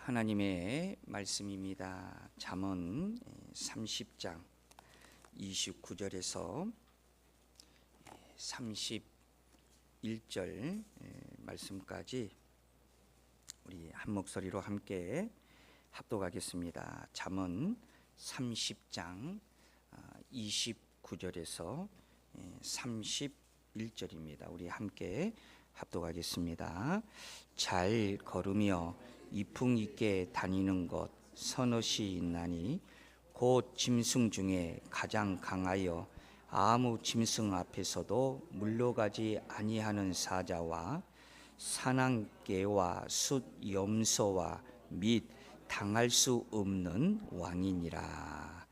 하나님의 말씀입니다. 잠언 30장 29절에서 31절 말씀까지 우리 한 목소리로 함께 합독하겠습니다. 잠언 30장 29절에서 31절입니다. 우리 함께 합독하겠습니다. 잘 걸으며 이풍 있게 다니는 것 서너시 있나니 곧 짐승 중에 가장 강하여 아무 짐승 앞에서도 물러가지 아니하는 사자와 사냥개와 숫 염소와 및 당할 수 없는 왕이니라.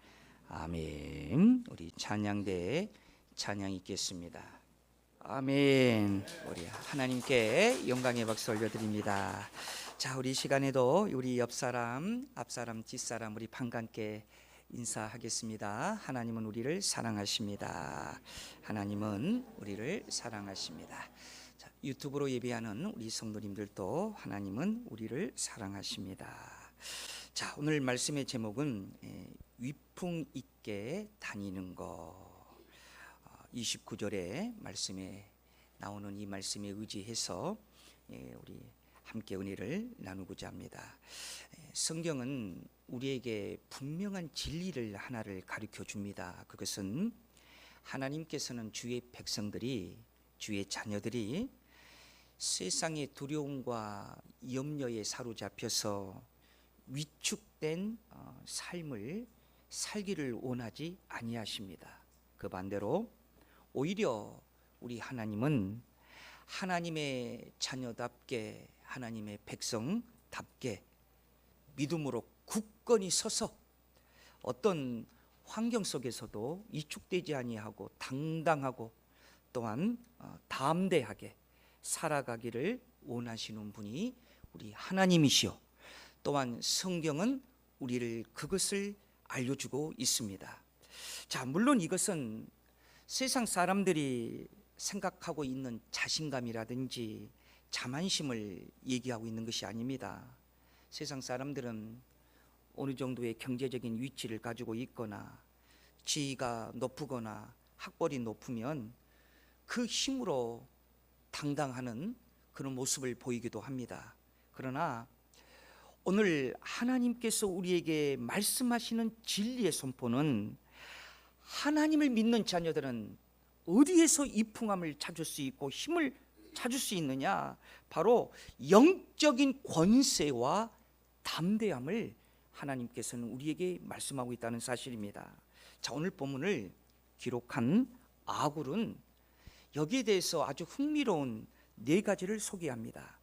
아멘. 우리 찬양대에 찬양 있겠습니다. 아멘. 우리 하나님께 영광의 박수 올려드립니다. 자, 우리 시간에도 우리 옆사람, 앞사람, 뒷사람 우리 반갑게 인사하겠습니다. 하나님은 우리를 사랑하십니다. 하나님은 우리를 사랑하십니다. 자, 유튜브로 예배하는 우리 성도님들도 하나님은 우리를 사랑하십니다. 자, 오늘 말씀의 제목은 위풍 있게 다니는 것. 29절의 말씀에 나오는 이 말씀에 의지해서 우리 함께 은혜를 나누고자 합니다. 성경은 우리에게 분명한 진리를 하나를 가르쳐 줍니다. 그것은 하나님께서는 주의 백성들이, 주의 자녀들이 세상의 두려움과 염려에 사로잡혀서 위축된 삶을 살기를 원하지 아니하십니다. 그 반대로 오히려 우리 하나님은 하나님의 자녀답게, 하나님의 백성답게 믿음으로 굳건히 서서 어떤 환경 속에서도 위축되지 아니하고 당당하고 또한 담대하게 살아가기를 원하시는 분이 우리 하나님이시요, 또한 성경은 우리를 그것을 알려주고 있습니다. 자, 물론 이것은 세상 사람들이 생각하고 있는 자신감이라든지 자만심을 얘기하고 있는 것이 아닙니다. 세상 사람들은 어느 정도의 경제적인 위치를 가지고 있거나 지위가 높거나 학벌이 높으면 그 힘으로 당당하는 그런 모습을 보이기도 합니다. 그러나 오늘 하나님께서 우리에게 말씀하시는 진리의 선포는 하나님을 믿는 자녀들은 어디에서 이풍함을 찾을 수 있고 힘을 찾을 수 있느냐? 바로 영적인 권세와 담대함을 하나님께서는 우리에게 말씀하고 있다는 사실입니다. 자, 오늘 본문을 기록한 아굴은 여기에 대해서 아주 흥미로운 네 가지를 소개합니다.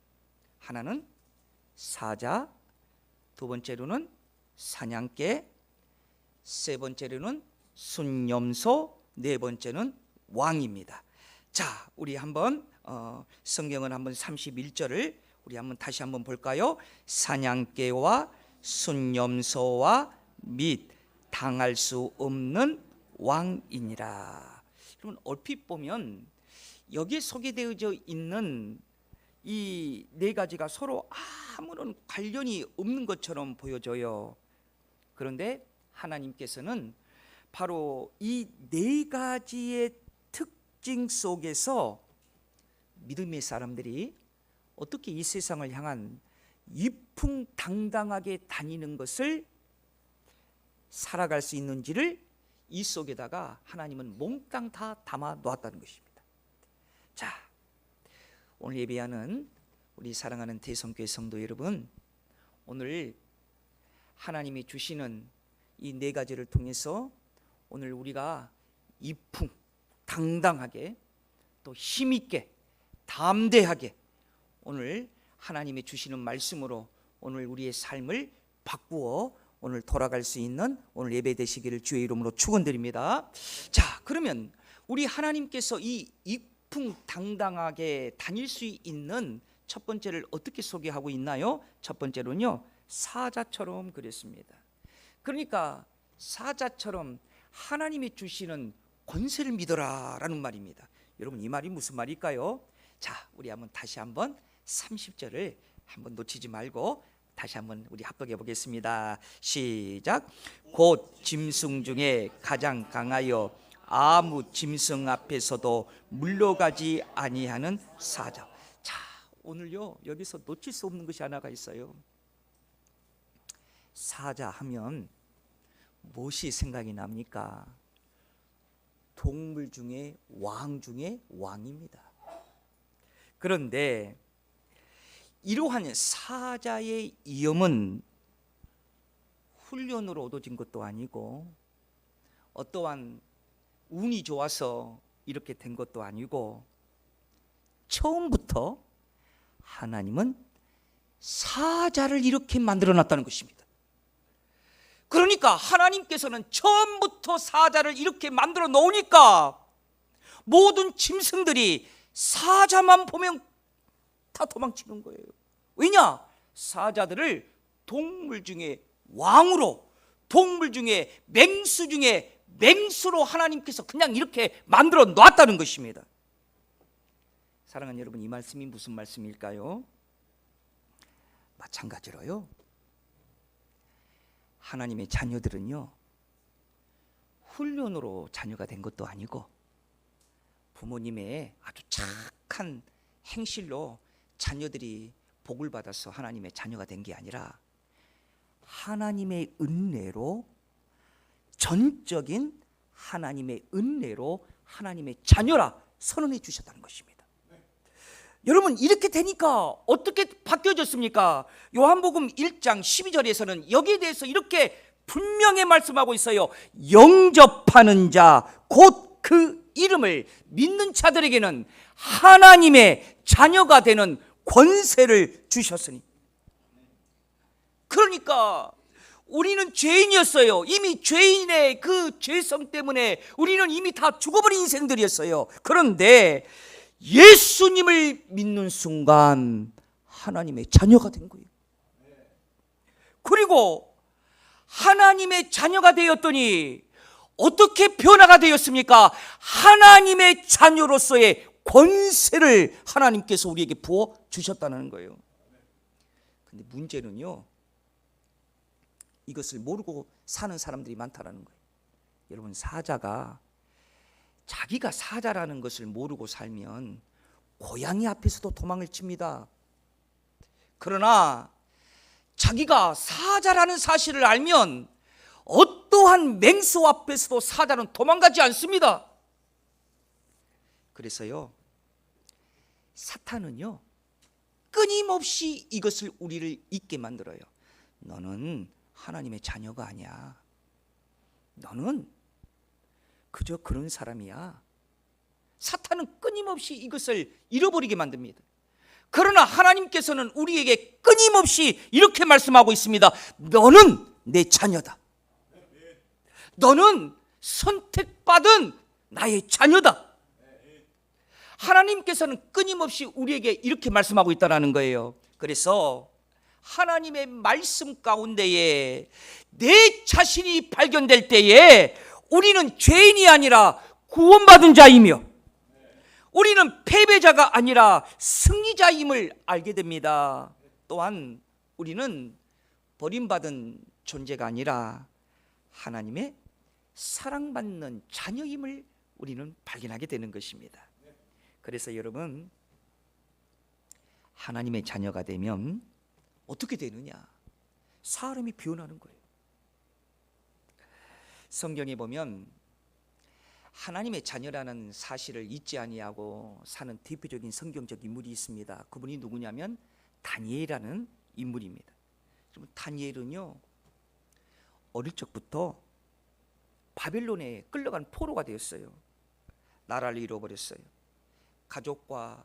하나는 사자, 두 번째로는 사냥개, 세 번째로는 순염소, 네 번째는 왕입니다. 자, 우리 한번 성경은 한번 31절을 우리 한번 다시 한번 볼까요? 사냥개와 순염소와 및 당할 수 없는 왕이니라. 여러분, 얼핏 보면 여기에 소개되어져 있는 이 네 가지가 서로 아무런 관련이 없는 것처럼 보여져요. 그런데 하나님께서는 바로 이 네 가지의 특징 속에서 믿음의 사람들이 어떻게 이 세상을 향한 위풍당당하게 다니는 것을 살아갈 수 있는지를 이 속에다가 하나님은 몽땅 다 담아 놓았다는 것입니다. 자, 오늘 예배하는 우리 사랑하는 대성교회 성도 여러분, 오늘 하나님이 주시는 이 네 가지를 통해서 오늘 우리가 이풍 당당하게 또 힘있게 담대하게 오늘 하나님이 주시는 말씀으로 오늘 우리의 삶을 바꾸어 오늘 돌아갈 수 있는 오늘 예배 되시기를 주의 이름으로 축원드립니다. 자, 그러면 우리 하나님께서 이 이풍 당당하게 다닐 수 있는 첫 번째를 어떻게 소개하고 있나요? 첫 번째로는요, 사자처럼 그랬습니다. 그러니까 사자처럼 하나님이 주시는 권세를 믿어라 라는 말입니다. 여러분, 이 말이 무슨 말일까요? 자, 우리 한번 다시 한번 30절을 한번 놓치지 말고 다시 한번 우리 합독해 보겠습니다. 시작. 곧 짐승 중에 가장 강하여 아무 짐승 앞에서도 물러가지 아니하는 사자. 자, 오늘요 여기서 놓칠 수 없는 것이 하나가 있어요. 사자 하면 무엇이 생각이 납니까? 동물 중에 왕 중에 왕입니다. 그런데 이러한 사자의 위엄은 훈련으로 얻어진 것도 아니고 어떠한 운이 좋아서 이렇게 된 것도 아니고 처음부터 하나님은 사자를 이렇게 만들어 놨다는 것입니다. 그러니까 하나님께서는 처음부터 사자를 이렇게 만들어 놓으니까 모든 짐승들이 사자만 보면 다 도망치는 거예요. 왜냐? 사자들을 동물 중에 왕으로, 동물 중에 맹수 중에 맹수로 하나님께서 그냥 이렇게 만들어 놨다는 것입니다. 사랑하는 여러분, 이 말씀이 무슨 말씀일까요? 마찬가지로요, 하나님의 자녀들은요 훈련으로 자녀가 된 것도 아니고 부모님의 아주 착한 행실로 자녀들이 복을 받아서 하나님의 자녀가 된 게 아니라 하나님의 은혜로, 전적인 하나님의 은혜로 하나님의 자녀라 선언해 주셨다는 것입니다. 여러분, 이렇게 되니까 어떻게 바뀌어졌습니까? 요한복음 1장 12절에서는 여기에 대해서 이렇게 분명히 말씀하고 있어요. 영접하는 자, 곧 그 이름을 믿는 자들에게는 하나님의 자녀가 되는 권세를 주셨으니. 그러니까 우리는 죄인이었어요. 이미 죄인의 그 죄성 때문에 우리는 이미 다 죽어버린 인생들이었어요. 그런데 예수님을 믿는 순간 하나님의 자녀가 된 거예요. 그리고 하나님의 자녀가 되었더니 어떻게 변화가 되었습니까? 하나님의 자녀로서의 권세를 하나님께서 우리에게 부어 주셨다는 거예요. 근데 문제는요, 이것을 모르고 사는 사람들이 많다는 거예요. 여러분, 사자가 자기가 사자라는 것을 모르고 살면 고양이 앞에서도 도망을 칩니다. 그러나 자기가 사자라는 사실을 알면 어떠한 맹수 앞에서도 사자는 도망가지 않습니다. 그래서요, 사탄은요 끊임없이 이것을 우리를 잊게 만들어요. 너는 하나님의 자녀가 아니야. 너는 그저 그런 사람이야. 사탄은 끊임없이 이것을 잃어버리게 만듭니다. 그러나 하나님께서는 우리에게 끊임없이 이렇게 말씀하고 있습니다. 너는 내 자녀다. 너는 선택받은 나의 자녀다. 하나님께서는 끊임없이 우리에게 이렇게 말씀하고 있다는 거예요. 그래서 하나님의 말씀 가운데에 내 자신이 발견될 때에 우리는 죄인이 아니라 구원받은 자이며 우리는 패배자가 아니라 승리자임을 알게 됩니다. 또한 우리는 버림받은 존재가 아니라 하나님의 사랑받는 자녀임을 우리는 발견하게 되는 것입니다. 그래서 여러분, 하나님의 자녀가 되면 어떻게 되느냐? 사람이 변하는 거예요. 성경에 보면 하나님의 자녀라는 사실을 잊지 아니하고 사는 대표적인 성경적 인물이 있습니다. 그분이 누구냐면 다니엘이라는 인물입니다. 다니엘은요, 어릴 적부터 바벨론에 끌려간 포로가 되었어요. 나라를 잃어버렸어요. 가족과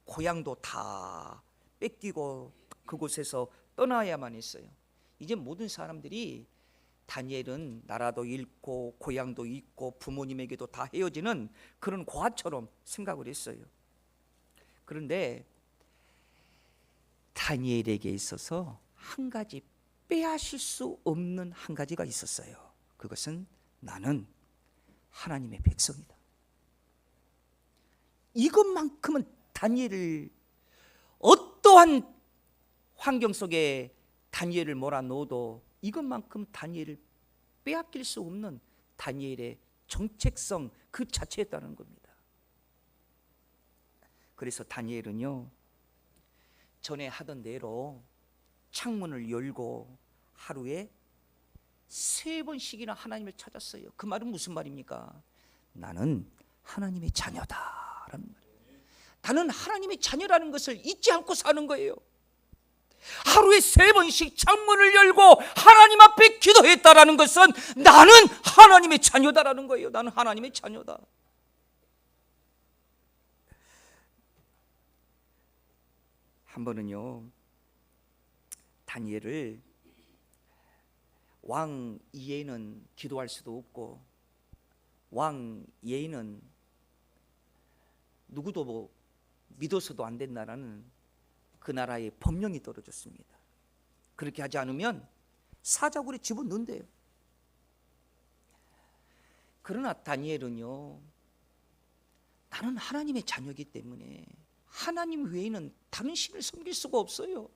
고향도 다 뺏기고 그곳에서 떠나야만 했어요. 이제 모든 사람들이 다니엘은 나라도 잃고 고향도 잃고 부모님에게도 다 헤어지는 그런 고아처럼 생각을 했어요. 그런데 다니엘에게 있어서 한 가지 빼앗을 수 없는 한 가지가 있었어요. 그것은 나는 하나님의 백성이다. 이것만큼은 다니엘을 어떠한 환경 속에 다니엘을 몰아넣어도 이것만큼 다니엘을 빼앗길 수 없는 다니엘의 정체성 그 자체였다는 겁니다. 그래서 다니엘은요, 전에 하던 대로 창문을 열고 하루에 3번씩이나 하나님을 찾았어요. 그 말은 무슨 말입니까? 나는 하나님의 자녀다라는 말이에요. 나는 하나님의 자녀라는 것을 잊지 않고 사는 거예요. 하루에 3번씩 창문을 열고 하나님 앞에 기도했다라는 것은 나는 하나님의 자녀다라는 거예요. 나는 하나님의 자녀다. 한 번은요, 다니엘을 왕 이외에는 기도할 수도 없고 왕 이외에는 누구도 뭐 믿어서도 안 된다라는 그 나라의 법령이 떨어졌습니다. 그렇게 하지 않으면 사자굴에 집어넣는대요. 그러나 다니엘은요, 나는 하나님의 자녀이기 때문에 하나님 외에는 다른 신을 섬길 수가 없어요.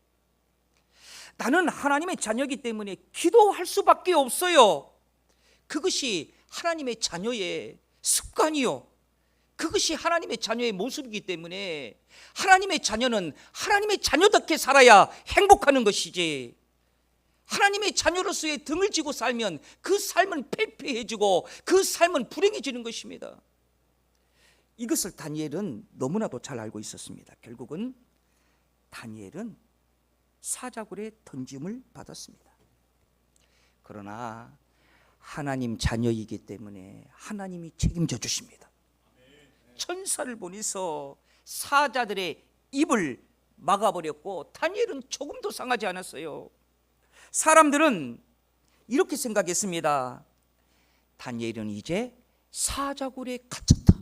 나는 하나님의 자녀이기 때문에 기도할 수밖에 없어요. 그것이 하나님의 자녀의 습관이요, 그것이 하나님의 자녀의 모습이기 때문에 하나님의 자녀는 하나님의 자녀답게 살아야 행복하는 것이지, 하나님의 자녀로서의 등을 지고 살면 그 삶은 패폐해지고 그 삶은 불행해지는 것입니다. 이것을 다니엘은 너무나도 잘 알고 있었습니다. 결국은 다니엘은 사자굴에 던짐을 받았습니다. 그러나 하나님 자녀이기 때문에 하나님이 책임져 주십니다. 천사를 보내서 사자들의 입을 막아버렸고 다니엘은 조금도 상하지 않았어요. 사람들은 이렇게 생각했습니다. 다니엘은 이제 사자굴에 갇혔다.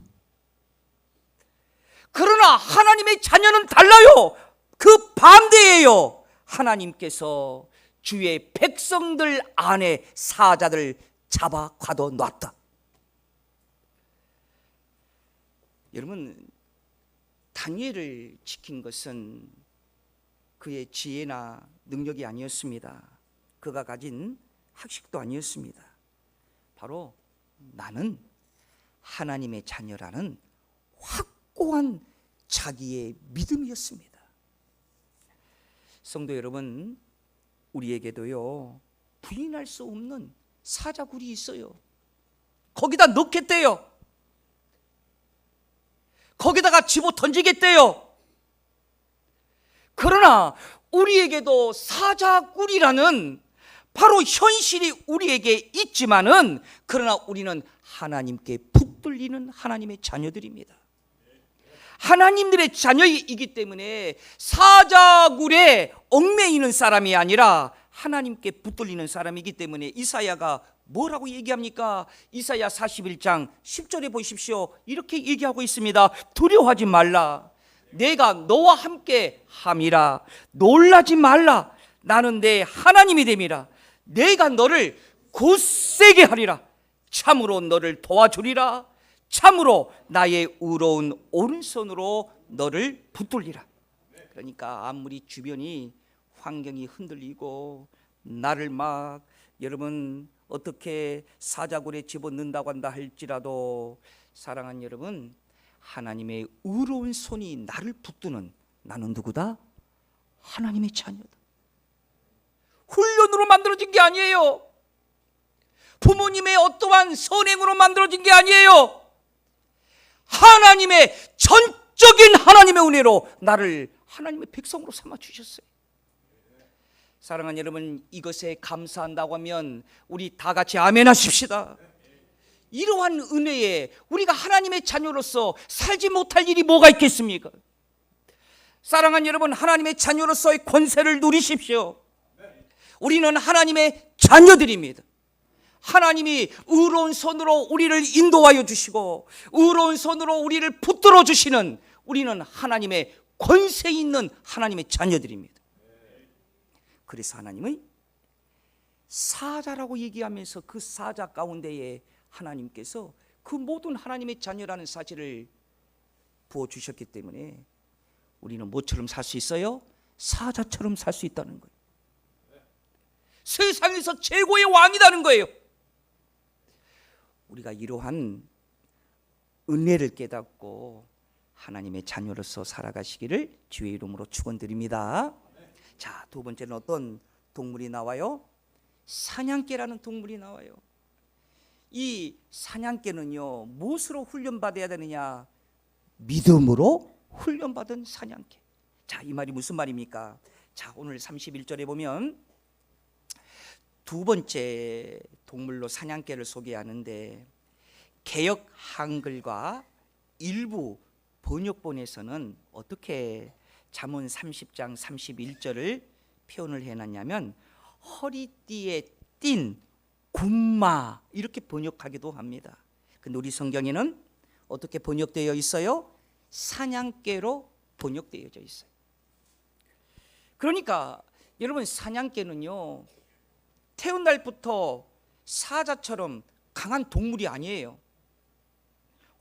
그러나 하나님의 자녀는 달라요. 그 반대예요. 하나님께서 주의 백성들 안에 사자들 잡아 가둬놨다. 여러분, 다니엘을 지킨 것은 그의 지혜나 능력이 아니었습니다. 그가 가진 학식도 아니었습니다. 바로 나는 하나님의 자녀라는 확고한 자기의 믿음이었습니다. 성도 여러분, 우리에게도요, 부인할 수 없는 사자굴이 있어요. 거기다 넣겠대요. 거기다가 집어 던지겠대요. 그러나 우리에게도 사자굴이라는 바로 현실이 우리에게 있지만은, 그러나 우리는 하나님께 붙들리는 하나님의 자녀들입니다. 하나님들의 자녀이기 때문에 사자굴에 얽매이는 사람이 아니라 하나님께 붙들리는 사람이기 때문에 이사야가 뭐라고 얘기합니까? 이사야 41장 10절에 보십시오. 이렇게 얘기하고 있습니다. 두려워하지 말라. 내가 너와 함께 함이라. 놀라지 말라. 나는 내 하나님이 됨이라. 내가 너를 굳세게 하리라. 참으로 너를 도와주리라. 참으로 나의 의로운 오른손으로 너를 붙들리라. 그러니까 아무리 주변이 환경이 흔들리고 나를 막 여러분 어떻게 사자굴에 집어넣는다고 한다 할지라도, 사랑하는 여러분, 하나님의 의로운 손이 나를 붙드는 나는 누구다? 하나님의 자녀다. 훈련으로 만들어진 게 아니에요. 부모님의 어떠한 선행으로 만들어진 게 아니에요. 하나님의 전적인 하나님의 은혜로 나를 하나님의 백성으로 삼아 주셨어요. 사랑하는 여러분, 이것에 감사한다고 하면 우리 다 같이 아멘 하십시다. 이러한 은혜에 우리가 하나님의 자녀로서 살지 못할 일이 뭐가 있겠습니까? 사랑하는 여러분, 하나님의 자녀로서의 권세를 누리십시오. 우리는 하나님의 자녀들입니다. 하나님이 의로운 손으로 우리를 인도하여 주시고 의로운 손으로 우리를 붙들어 주시는, 우리는 하나님의 권세 있는 하나님의 자녀들입니다. 그래서 하나님의 사자라고 얘기하면서 그 사자 가운데에 하나님께서 그 모든 하나님의 자녀라는 사실을 부어주셨기 때문에 우리는 뭐처럼 살 수 있어요? 사자처럼 살 수 있다는 거예요. 세상에서 최고의 왕이라는 거예요. 우리가 이러한 은혜를 깨닫고 하나님의 자녀로서 살아가시기를 주의 이름으로 축원드립니다. 자, 두 번째는 어떤 동물이 나와요? 사냥개라는 동물이 나와요. 이 사냥개는요, 무엇으로 훈련받아야 되느냐? 믿음으로 훈련받은 사냥개. 자, 이 말이 무슨 말입니까? 자, 오늘 31절에 보면 두 번째 동물로 사냥개를 소개하는데, 개역 한글과 일부 번역본에서는 어떻게 잠언 30장 31절을 표현을 해놨냐면, 허리띠에 띤 군마, 이렇게 번역하기도 합니다. 근데 우리 성경에는 어떻게 번역되어 있어요? 사냥개로 번역되어져 있어요. 그러니까 여러분, 사냥개는요, 태어날 날부터 사자처럼 강한 동물이 아니에요.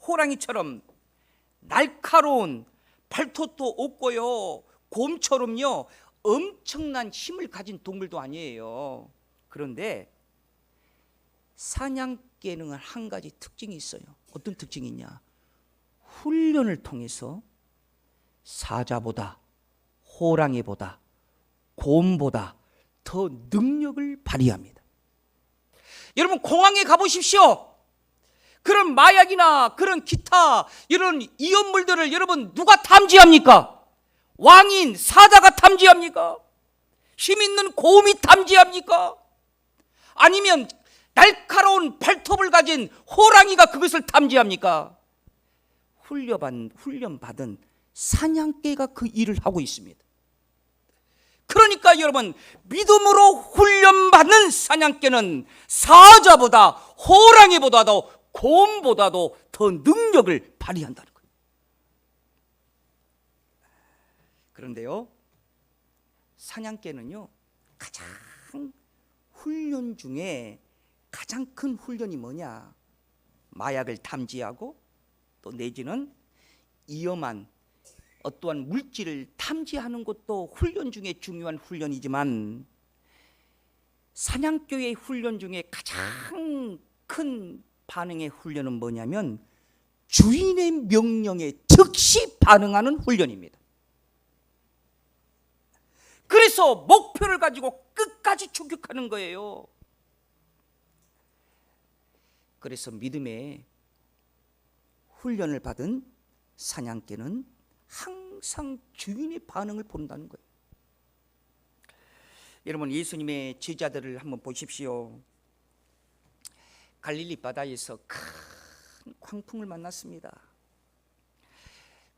호랑이처럼 날카로운 발톱도 없고요, 곰처럼요 엄청난 힘을 가진 동물도 아니에요. 그런데 사냥개는 한 가지 특징이 있어요. 어떤 특징이 있냐? 훈련을 통해서 사자보다, 호랑이보다, 곰보다 더 능력을 발휘합니다. 여러분, 공항에 가보십시오. 그런 마약이나 그런 기타 이런 위험물들을 여러분 누가 탐지합니까? 왕인 사자가 탐지합니까? 힘 있는 곰이 탐지합니까? 아니면 날카로운 발톱을 가진 호랑이가 그것을 탐지합니까? 훈련받은 사냥개가 그 일을 하고 있습니다. 그러니까 여러분, 믿음으로 훈련받는 사냥개는 사자보다, 호랑이보다도, 곰보다도 더 능력을 발휘한다는 거예요. 그런데요, 사냥개는요, 가장 훈련 중에 가장 큰 훈련이 뭐냐? 마약을 탐지하고 또 내지는 위험한 어떠한 물질을 탐지하는 것도 훈련 중에 중요한 훈련이지만, 사냥개의 훈련 중에 가장 큰 반응의 훈련은 뭐냐면 주인의 명령에 즉시 반응하는 훈련입니다. 그래서 목표를 가지고 끝까지 추격하는 거예요. 그래서 믿음의 훈련을 받은 사냥개는 항상 주인의 반응을 본다는 거예요. 여러분, 예수님의 제자들을 한번 보십시오. 갈릴리 바다에서 큰 광풍을 만났습니다.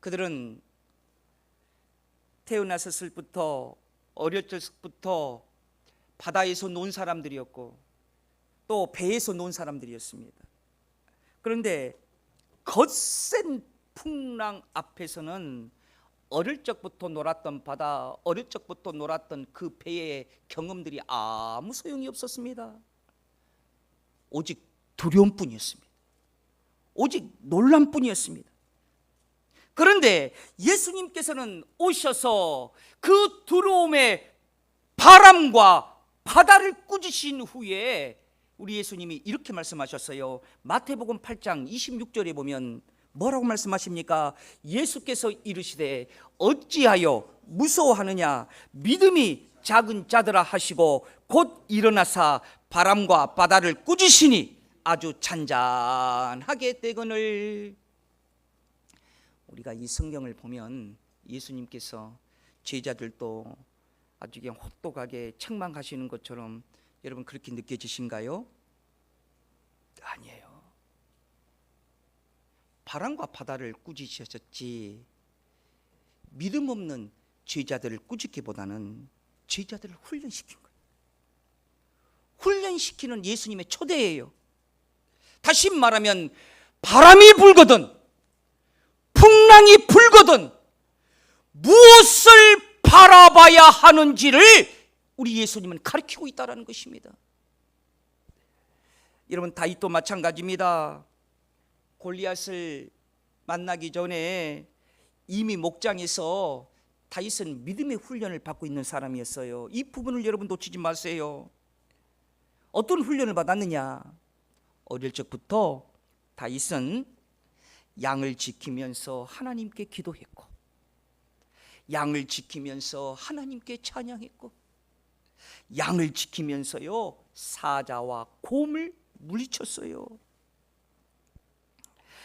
그들은 태어났을 때부터, 어렸을 때부터 바다에서 논 사람들이었고 또 배에서 논 사람들이었습니다. 그런데 거센 풍랑 앞에서는 어릴 적부터 놀았던 바다, 어릴 적부터 놀았던 그 배의 경험들이 아무 소용이 없었습니다. 오직 두려움뿐이었습니다. 오직 놀람뿐이었습니다. 그런데 예수님께서는 오셔서 그 두려움의 바람과 바다를 꾸짖으신 후에 우리 예수님이 이렇게 말씀하셨어요. 마태복음 8장 26절에 보면 뭐라고 말씀하십니까? 예수께서 이르시되 어찌하여 무서워하느냐? 믿음이 작은 자들아 하시고 곧 일어나사 바람과 바다를 꾸짖으시니 아주 잔잔하게 되거늘. 우리가 이 성경을 보면 예수님께서 제자들도 아주 그냥 혹독하게 책망하시는 것처럼 여러분 그렇게 느껴지신가요? 아니에요. 바람과 바다를 꾸짖으셨지 믿음 없는 제자들을 꾸짖기보다는 제자들을 훈련시킨 거예요. 훈련시키는 예수님의 초대예요. 다시 말하면 바람이 불거든 풍랑이 불거든 무엇을 바라봐야 하는지를 우리 예수님은 가르치고 있다는 것입니다. 여러분, 다윗도 마찬가지입니다. 골리앗을 만나기 전에 이미 목장에서 다윗은 믿음의 훈련을 받고 있는 사람이었어요. 이 부분을 여러분 놓치지 마세요. 어떤 훈련을 받았느냐? 어릴 적부터 다윗은 양을 지키면서 하나님께 기도했고, 양을 지키면서 하나님께 찬양했고, 양을 지키면서요 사자와 곰을 물리쳤어요.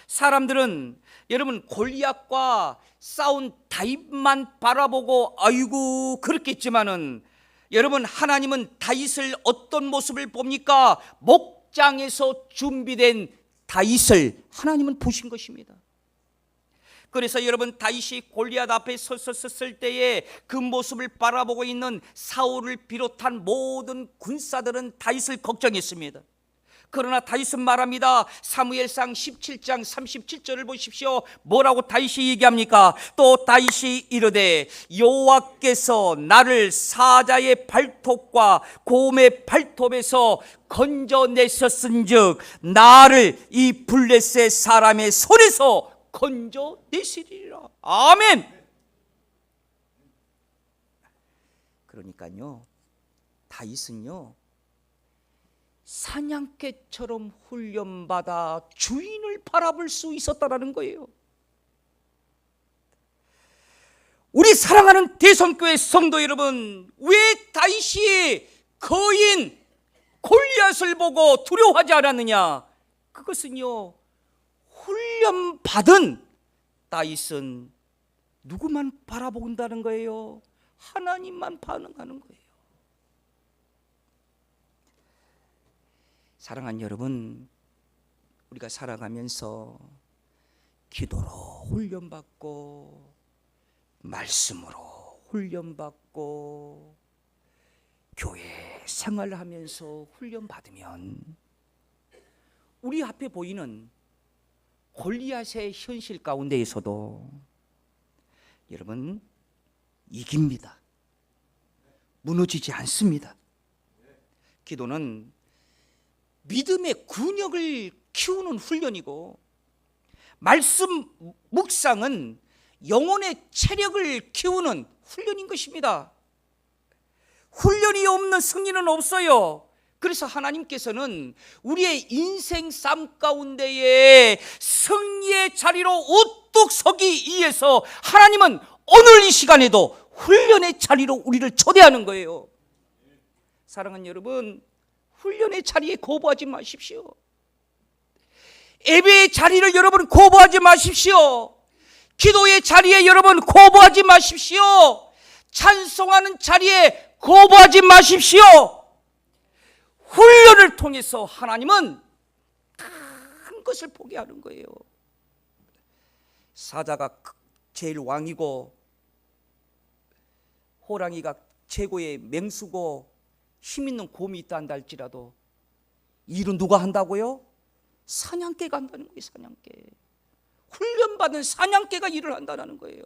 사람들은 여러분 골리앗과 싸운 다윗만 바라보고 아이고 그렇겠지만은, 여러분 하나님은 다윗을 어떤 모습을 봅니까? 목장에서 준비된 다윗을 하나님은 보신 것입니다. 그래서 여러분 다윗이 골리앗 앞에 섰을 때에 그 모습을 바라보고 있는 사울을 비롯한 모든 군사들은 다윗을 걱정했습니다. 그러나 다윗은 말합니다. 사무엘상 17장 37절을 보십시오. 뭐라고 다윗이 얘기합니까? 또 다윗이 이르되 여호와께서 나를 사자의 발톱과 곰의 발톱에서 건져내셨은즉 나를 이 블레셋 사람의 손에서 건져내시리라. 아멘. 그러니까요 다윗은요 사냥개처럼 훈련받아 주인을 바라볼 수 있었다라는 거예요. 우리 사랑하는 대성교회 성도 여러분, 왜 다윗이 거인 골리앗을 보고 두려워하지 않았느냐? 그것은요 훈련받은 다윗은 누구만 바라본다는 거예요? 하나님만 반응하는 거예요. 사랑하는 여러분, 우리가 살아가면서 기도로 훈련받고 말씀으로 훈련받고 교회 생활하면서 훈련받으면 우리 앞에 보이는 골리앗의 현실 가운데에서도 여러분 이깁니다. 무너지지 않습니다. 기도는 믿음의 근육을 키우는 훈련이고, 말씀 묵상은 영혼의 체력을 키우는 훈련인 것입니다. 훈련이 없는 승리는 없어요. 그래서 하나님께서는 우리의 인생 삶 가운데에 승리의 자리로 우뚝 서기 위해서 하나님은 오늘 이 시간에도 훈련의 자리로 우리를 초대하는 거예요. 사랑하는 여러분, 훈련의 자리에 거부하지 마십시오. 예배의 자리를 여러분 거부하지 마십시오. 기도의 자리에 여러분 거부하지 마십시오. 찬송하는 자리에 거부하지 마십시오. 훈련을 통해서 하나님은 큰 것을 보게 하는 거예요. 사자가 제일 왕이고 호랑이가 최고의 맹수고 힘 있는 곰이 있다 한다 할지라도 일은 누가 한다고요? 사냥개가 한다는 거예요. 사냥개. 훈련받은 사냥개가 일을 한다는 거예요.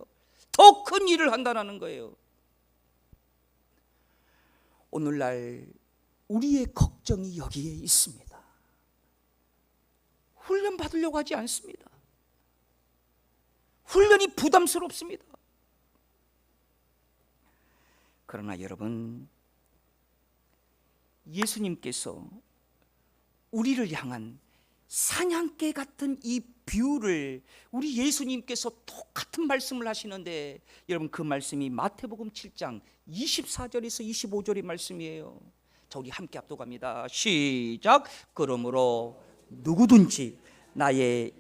더 큰 일을 한다는 거예요. 오늘날 우리의 걱정이 여기에 있습니다. 훈련 받으려고 하지 않습니다. 훈련이 부담스럽습니다. 그러나 여러분, 예수님께서 우리를 향한 사냥개 같은 이 비유를 우리 예수님께서 똑같은 말씀을 하시는데, 여러분 그 말씀이 마태복음 7장 24절에서 25절의 말씀이에요. 자, 우리 함께 합독합니다. 시작. 그러므로 누구든지 나의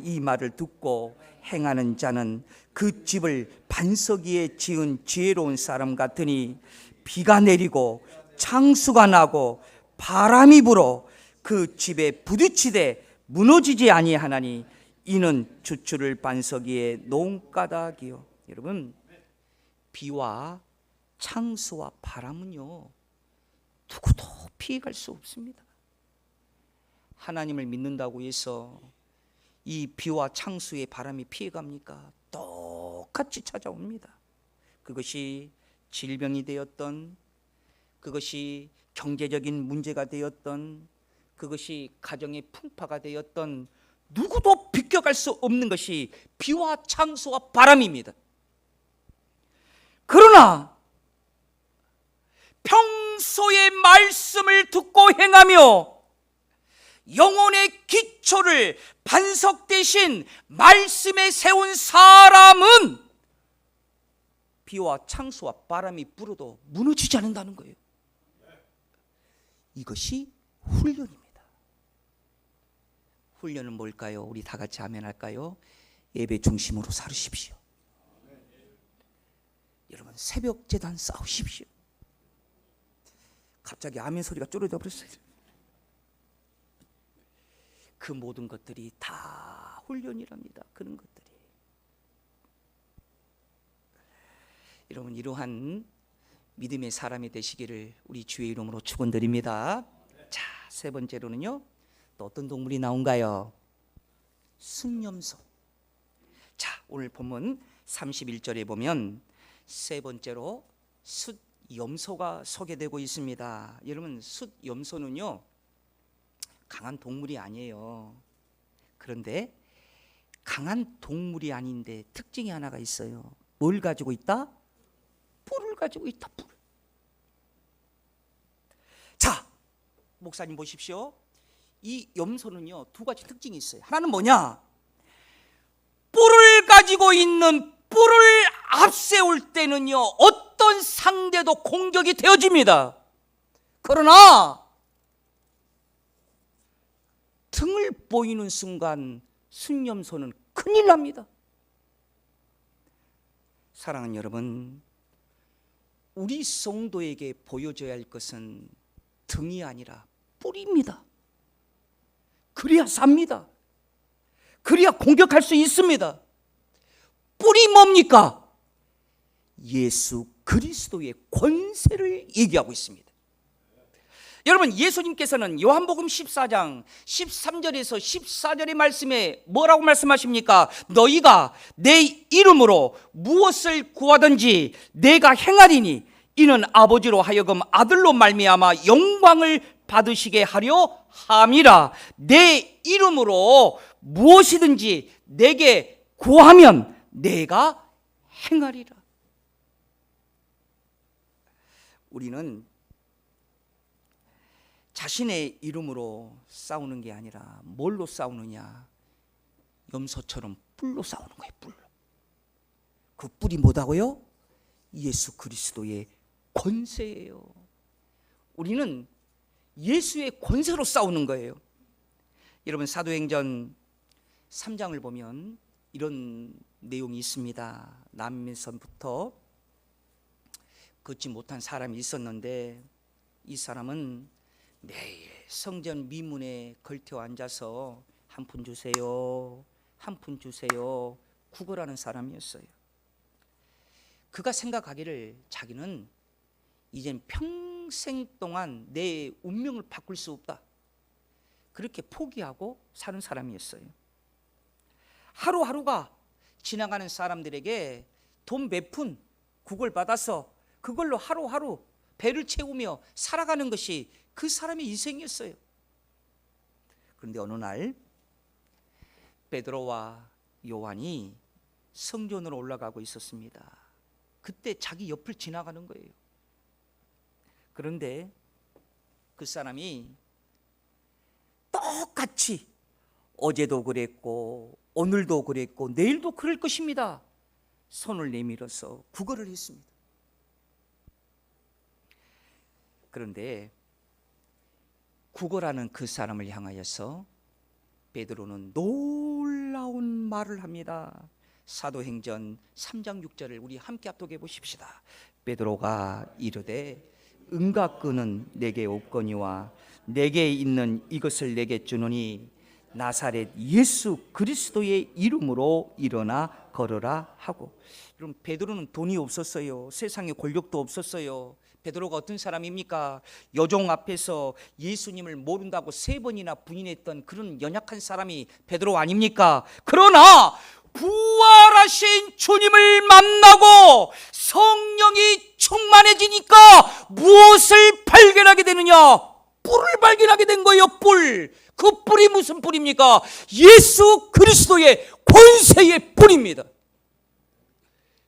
이 말을 듣고 행하는 자는 그 집을 반석 위에 지은 지혜로운 사람 같으니 비가 내리고 창수가 나고 바람이 불어 그 집에 부딪히되 무너지지 아니하나니 이는 주추를 반석 위에 놓은 까닭이요. 여러분, 비와 창수와 바람은요 누구도 피해갈 수 없습니다. 하나님을 믿는다고 해서 이 비와 창수의 바람이 피해갑니까? 똑같이 찾아옵니다. 그것이 질병이 되었던, 그것이 경제적인 문제가 되었던, 그것이 가정의 풍파가 되었던, 누구도 비껴갈 수 없는 것이 비와 창수와 바람입니다. 그러나 평생 장소의 말씀을 듣고 행하며 영혼의 기초를 반석 대신 말씀에 세운 사람은 비와 창수와 바람이 불어도 무너지지 않는다는 거예요. 이것이 훈련입니다. 훈련은 뭘까요? 우리 다 같이 아멘 할까요? 예배 중심으로 살으십시오. 여러분, 새벽 제단 싸우십시오. 갑자기 아멘 소리가 쪼려져 버렸어요. 그 모든 것들이 다 훈련이랍니다. 그런 것들이. 여러분, 이러한 믿음의 사람이 되시기를 우리 주의 이름으로 축원드립니다. 자, 세 번째로는요, 또 어떤 동물이 나온가요? 숫염소. 자, 오늘 본문 31절에 보면 세 번째로 숫염소가 소개되고 있습니다. 여러분, 숫염소는요, 강한 동물이 아니에요. 그런데 강한 동물이 아닌데 특징이 하나가 있어요. 뭘 가지고 있다? 뿔을 가지고 있다. 뿔. 자, 목사님 보십시오. 이 염소는요, 두 가지 특징이 있어요. 하나는 뭐냐? 뿔을 가지고 있는 뿔을 앞세울 때는요, 어떤 상대도 공격이 되어집니다. 그러나 등을 보이는 순간 숫염소는 큰일 납니다. 사랑하는 여러분, 우리 성도에게 보여줘야 할 것은 등이 아니라 뿔입니다. 그래야 삽니다. 그래야 공격할 수 있습니다. 뿔이 뭡니까? 예수 그리스도의 권세를 얘기하고 있습니다. 여러분, 예수님께서는 요한복음 14장 13절에서 14절의 말씀에 뭐라고 말씀하십니까? 너희가 내 이름으로 무엇을 구하든지 내가 행하리니 이는 아버지로 하여금 아들로 말미암아 영광을 받으시게 하려 함이라. 내 이름으로 무엇이든지 내게 구하면 내가 행하리라. 우리는 자신의 이름으로 싸우는 게 아니라 뭘로 싸우느냐? 염소처럼 뿔로 싸우는 거예요. 뿔로. 그 뿔이 뭐다고요? 예수 그리스도의 권세예요. 우리는 예수의 권세로 싸우는 거예요. 여러분, 사도행전 3장을 보면 이런 내용이 있습니다. 남미선부터 걷지 못한 사람이 있었는데 이 사람은 매일 성전 미문에 걸터 앉아서 한 푼 주세요, 한 푼 주세요 구걸하는 사람이었어요. 그가 생각하기를 자기는 이젠 평생 동안 내 운명을 바꿀 수 없다, 그렇게 포기하고 사는 사람이었어요. 하루하루가 지나가는 사람들에게 돈 몇 푼 구걸받아서 그걸로 하루하루 배를 채우며 살아가는 것이 그 사람의 인생이었어요. 그런데 어느 날 베드로와 요한이 성전으로 올라가고 있었습니다. 그때 자기 옆을 지나가는 거예요. 그런데 그 사람이 똑같이 어제도 그랬고 오늘도 그랬고 내일도 그럴 것입니다. 손을 내밀어서 구걸을 했습니다. 그런데 구걸하는 그 사람을 향하여서 베드로는 놀라운 말을 합니다. 사도행전 3장 6절을 우리 함께 합독해 보십시다. 베드로가 이르되 은과 끈은 내게 없거니와 내게 있는 이것을 내게 주노니 나사렛 예수 그리스도의 이름으로 일어나 걸어라 하고. 여러분, 베드로는 돈이 없었어요. 세상에 권력도 없었어요. 베드로가 어떤 사람입니까? 여종 앞에서 예수님을 모른다고 3번이나 부인했던 그런 연약한 사람이 베드로 아닙니까? 그러나 부활하신 주님을 만나고 성령이 충만해지니까 무엇을 발견하게 되느냐? 뿔을 발견하게 된 거예요. 뿔. 그 뿔이 무슨 뿔입니까? 예수 그리스도의 권세의 뿔입니다.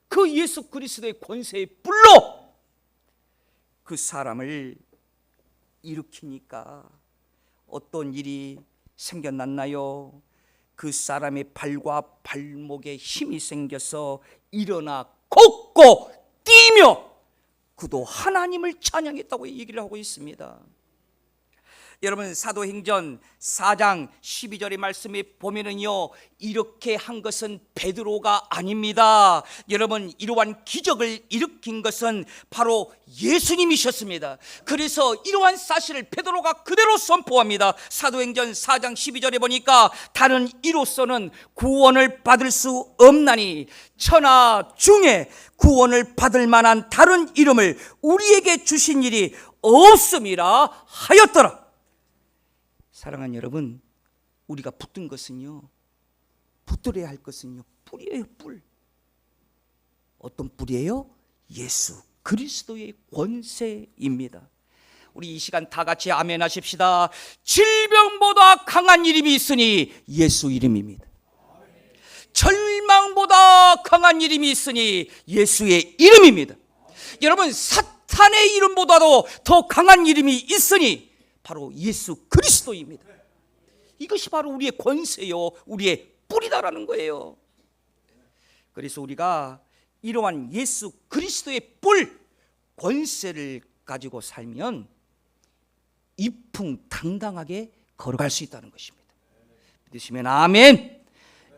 그 예수 그리스도의 권세의 뿔로 그 사람을 일으키니까 어떤 일이 생겨났나요? 그 사람의 발과 발목에 힘이 생겨서 일어나 걷고 뛰며 그도 하나님을 찬양했다고 얘기를 하고 있습니다. 여러분, 사도행전 4장 12절의 말씀에 보면은요, 이렇게 한 것은 베드로가 아닙니다. 여러분, 이러한 기적을 일으킨 것은 바로 예수님이셨습니다. 그래서 이러한 사실을 베드로가 그대로 선포합니다. 사도행전 4장 12절에 보니까 다른 이로서는 구원을 받을 수 없나니 천하 중에 구원을 받을 만한 다른 이름을 우리에게 주신 일이 없음이라 하였더라. 사랑하는 여러분, 우리가 붙든 것은요, 붙들어야 할 것은요, 뿔이에요. 뿔. 어떤 뿔이에요? 예수 그리스도의 권세입니다. 우리 이 시간 다 같이 아멘 하십시다. 질병보다 강한 이름이 있으니 예수 이름입니다. 절망보다 강한 이름이 있으니 예수의 이름입니다. 여러분, 사탄의 이름보다도 더 강한 이름이 있으니 바로 예수 그리스도입니다. 이것이 바로 우리의 권세요, 우리의 뿔이다라는 거예요. 그래서 우리가 이러한 예수 그리스도의 뿔, 권세를 가지고 살면 이풍당당하게 걸어갈 수 있다는 것입니다. 믿으시면 아멘.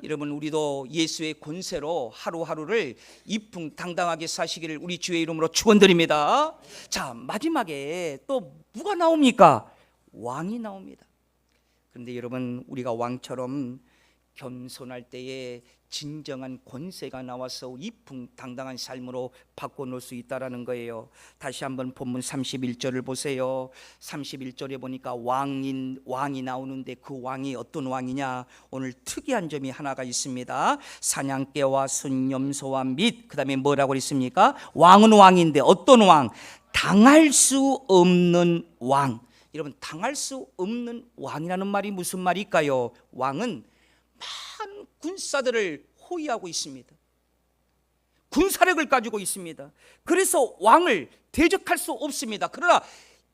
여러분, 우리도 예수의 권세로 하루하루를 이풍당당하게 사시기를 우리 주의 이름으로 축원드립니다. 자, 마지막에 또 누가 나옵니까? 왕이 나옵니다. 그런데 여러분, 우리가 왕처럼 겸손할 때에 진정한 권세가 나와서 이풍당당한 삶으로 바꿔놓을 수 있다는 거예요. 다시 한번 본문 31절을 보세요. 31절에 보니까 왕이 나오는데 그 왕이 어떤 왕이냐? 오늘 특이한 점이 하나가 있습니다. 사냥개와 순염소와 및, 그 다음에 뭐라고 그랬습니까? 왕은 왕인데 어떤 왕? 당할 수 없는 왕. 여러분, 당할 수 없는 왕이라는 말이 무슨 말일까요? 왕은 많은 군사들을 호위하고 있습니다. 군사력을 가지고 있습니다. 그래서 왕을 대적할 수 없습니다. 그러나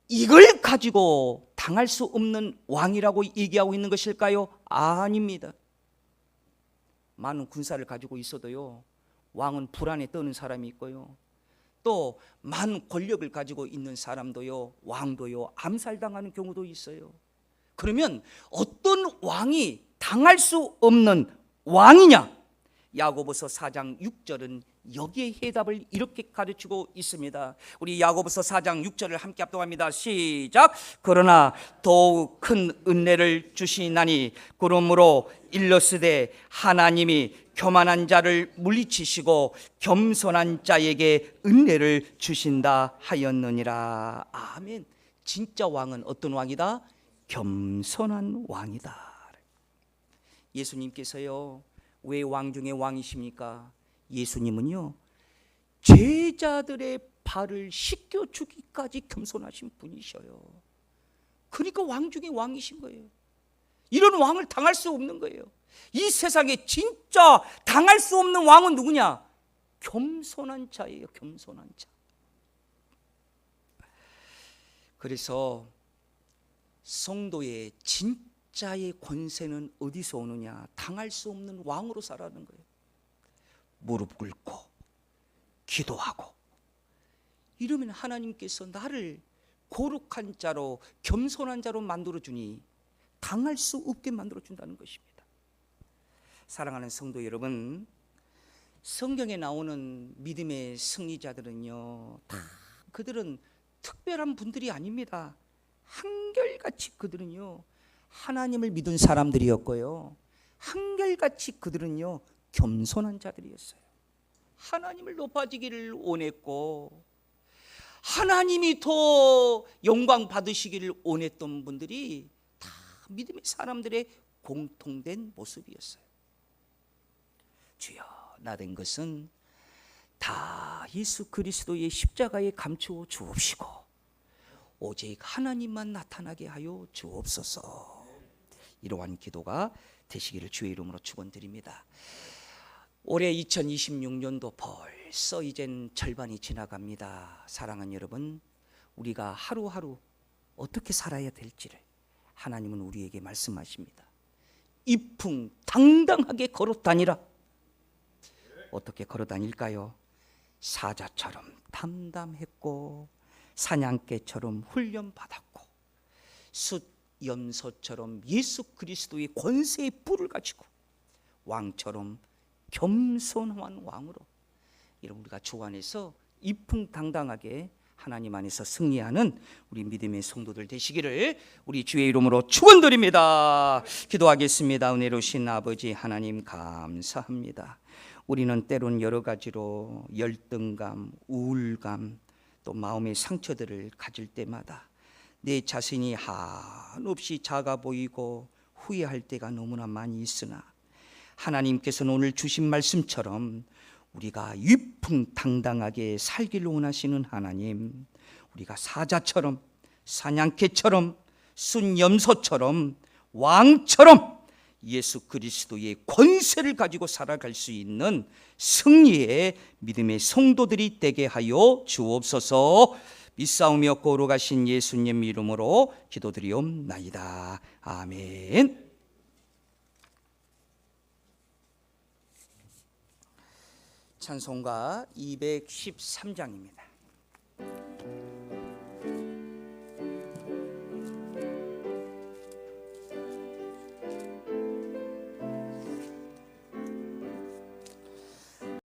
이걸 가지고 당할 수 없는 왕이라고 얘기하고 있는 것일까요? 아닙니다. 많은 군사를 가지고 있어도요, 왕은 불안에 떠는 사람이 있고요, 또 많은 권력을 가지고 있는 사람도요, 왕도요, 암살당하는 경우도 있어요. 그러면 어떤 왕이 당할 수 없는 왕이냐? 야고보서 4장 6절은 여기에 해답을 이렇게 가르치고 있습니다. 우리 야고보서 4장 6절을 함께 합독합니다. 시작. 그러나 더욱 큰 은혜를 주시나니 그러므로 일러스되 하나님이 교만한 자를 물리치시고 겸손한 자에게 은혜를 주신다 하였느니라. 아멘. 진짜 왕은 어떤 왕이다? 겸손한 왕이다. 예수님께서요, 왜 왕 중에 왕이십니까? 예수님은요, 제자들의 발을 씻겨주기까지 겸손하신 분이셔요. 그러니까 왕 중에 왕이신 거예요. 이런 왕을 당할 수 없는 거예요. 이 세상에 진짜 당할 수 없는 왕은 누구냐? 겸손한 자예요. 겸손한 자. 그래서 성도의 진짜의 권세는 어디서 오느냐? 당할 수 없는 왕으로 살아가는 거예요. 무릎 꿇고 기도하고, 이러면 하나님께서 나를 거룩한 자로, 겸손한 자로 만들어주니 당할 수 없게 만들어준다는 것입니다. 사랑하는 성도 여러분, 성경에 나오는 믿음의 승리자들은요, 다 그들은 특별한 분들이 아닙니다. 한결같이 그들은요, 하나님을 믿은 사람들이었고요, 한결같이 그들은요, 겸손한 자들이었어요. 하나님을 높아지기를 원했고, 하나님이 더 영광 받으시기를 원했던 분들이 다 믿음의 사람들의 공통된 모습이었어요. 주여, 나 된 것은 다 예수 그리스도의 십자가에 감추어 주옵시고 오직 하나님만 나타나게 하여 주옵소서. 이러한 기도가 되시기를 주의 이름으로 축원드립니다. 올해 2026년도 벌써 이젠 절반이 지나갑니다. 사랑하는 여러분, 우리가 하루하루 어떻게 살아야 될지를 하나님은 우리에게 말씀하십니다. 이풍당당하게 걸어 다니라. 어떻게 걸어 다닐까요? 사자처럼 담담했고 사냥개처럼 훈련받았고 숫염소처럼 예수 그리스도의 권세의 뿔을 가지고 왕처럼 겸손한 왕으로, 여러분 우리가 주 안에서 이풍당당하게 하나님 안에서 승리하는 우리 믿음의 성도들 되시기를 우리 주의 이름으로 축원드립니다. 기도하겠습니다. 은혜로우신 아버지 하나님 감사합니다. 우리는 때론 여러 가지로 열등감, 우울감, 또 마음의 상처들을 가질 때마다 내 자신이 한없이 작아 보이고 후회할 때가 너무나 많이 있으나 하나님께서는 오늘 주신 말씀처럼 우리가 위풍당당하게 살기를 원하시는 하나님, 우리가 사자처럼 사냥개처럼 순염소처럼 왕처럼 예수 그리스도의 권세를 가지고 살아갈 수 있는 승리의 믿음의 성도들이 되게 하여 주옵소서. 믿사오며 거룩하신 예수님 이름으로 기도드리옵나이다. 아멘. 찬송가 213장입니다.